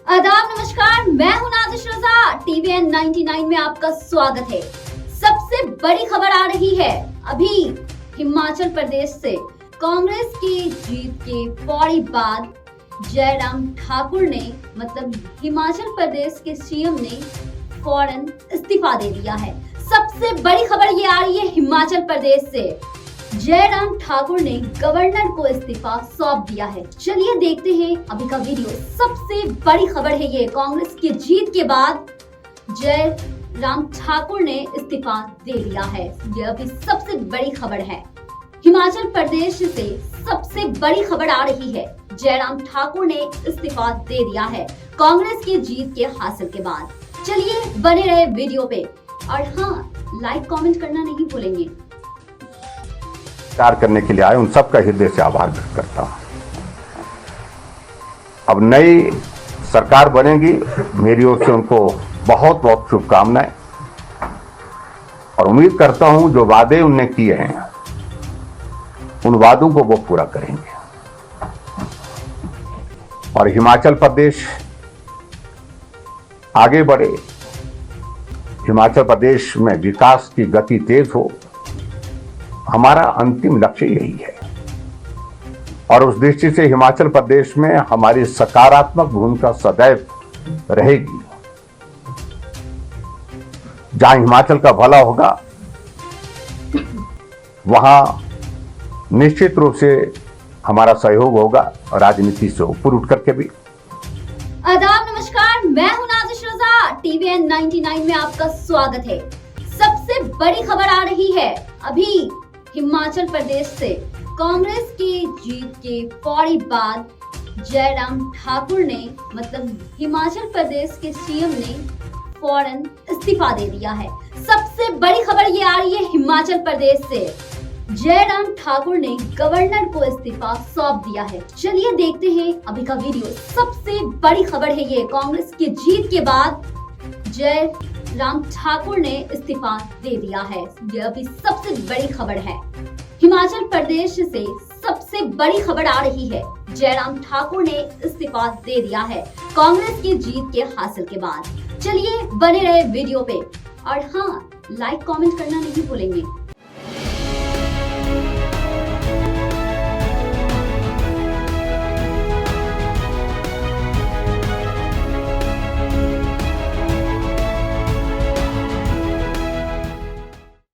आदाब, नमस्कार। मैं हूं नाज़िश रज़ा। TVN 99 में आपका स्वागत है। सबसे बड़ी खबर आ रही है अभी हिमाचल प्रदेश से। कांग्रेस की जीत के फौरी बाद जयराम ठाकुर ने हिमाचल प्रदेश के सीएम ने फौरन इस्तीफा दे दिया है। सबसे बड़ी खबर ये आ रही है हिमाचल प्रदेश से। जयराम ठाकुर ने गवर्नर को इस्तीफा सौंप दिया है। चलिए देखते हैं अभी का वीडियो। सबसे बड़ी खबर है ये, कांग्रेस की जीत के बाद जयराम ठाकुर ने इस्तीफा दे दिया है। ये अभी सबसे बड़ी खबर है। हिमाचल प्रदेश से सबसे बड़ी खबर आ रही है, जयराम ठाकुर ने इस्तीफा दे दिया है कांग्रेस की जीत के हासिल के बाद। चलिए बने रहे वीडियो पे और हाँ, लाइक कमेंट करना नहीं भूलेंगे। कार्य करने के लिए आए उन सबका हृदय से आभार व्यक्त करता हूं। अब नई सरकार बनेगी, मेरी ओर से उनको बहुत बहुत शुभकामनाएं और उम्मीद करता हूं जो वादे उनने किए हैं उन वादों को वो पूरा करेंगे और हिमाचल प्रदेश आगे बढ़े, हिमाचल प्रदेश में विकास की गति तेज हो, हमारा अंतिम लक्ष्य यही है। और उस दृष्टि से हिमाचल प्रदेश में हमारी सकारात्मक भूमिका सदैव रहेगी। जहां हिमाचल का भला होगा वहां निश्चित रूप से हमारा सहयोग होगा, राजनीति से ऊपर उठ करके भी। आदाब, नमस्कार। मैं हूं नाज़िश रज़ा। TVN 99 में आपका स्वागत है। सबसे बड़ी खबर आ रही है अभी हिमाचल प्रदेश से। कांग्रेस की जीत के फौरी बाद जयराम ठाकुर ने हिमाचल प्रदेश के सीएम ने फौरन इस्तीफा दे दिया है। सबसे बड़ी खबर ये आ रही है हिमाचल प्रदेश से। जयराम ठाकुर ने गवर्नर को इस्तीफा सौंप दिया है। चलिए देखते हैं अभी का वीडियो। सबसे बड़ी खबर है ये, कांग्रेस की जीत के बाद जयराम ठाकुर ने इस्तीफा दे दिया है। यह अभी सबसे बड़ी खबर है। हिमाचल प्रदेश से सबसे बड़ी खबर आ रही है, जयराम ठाकुर ने इस्तीफा दे दिया है कांग्रेस की जीत के हासिल के बाद। चलिए बने रहे वीडियो पे और हाँ, लाइक कमेंट करना नहीं भूलेंगे।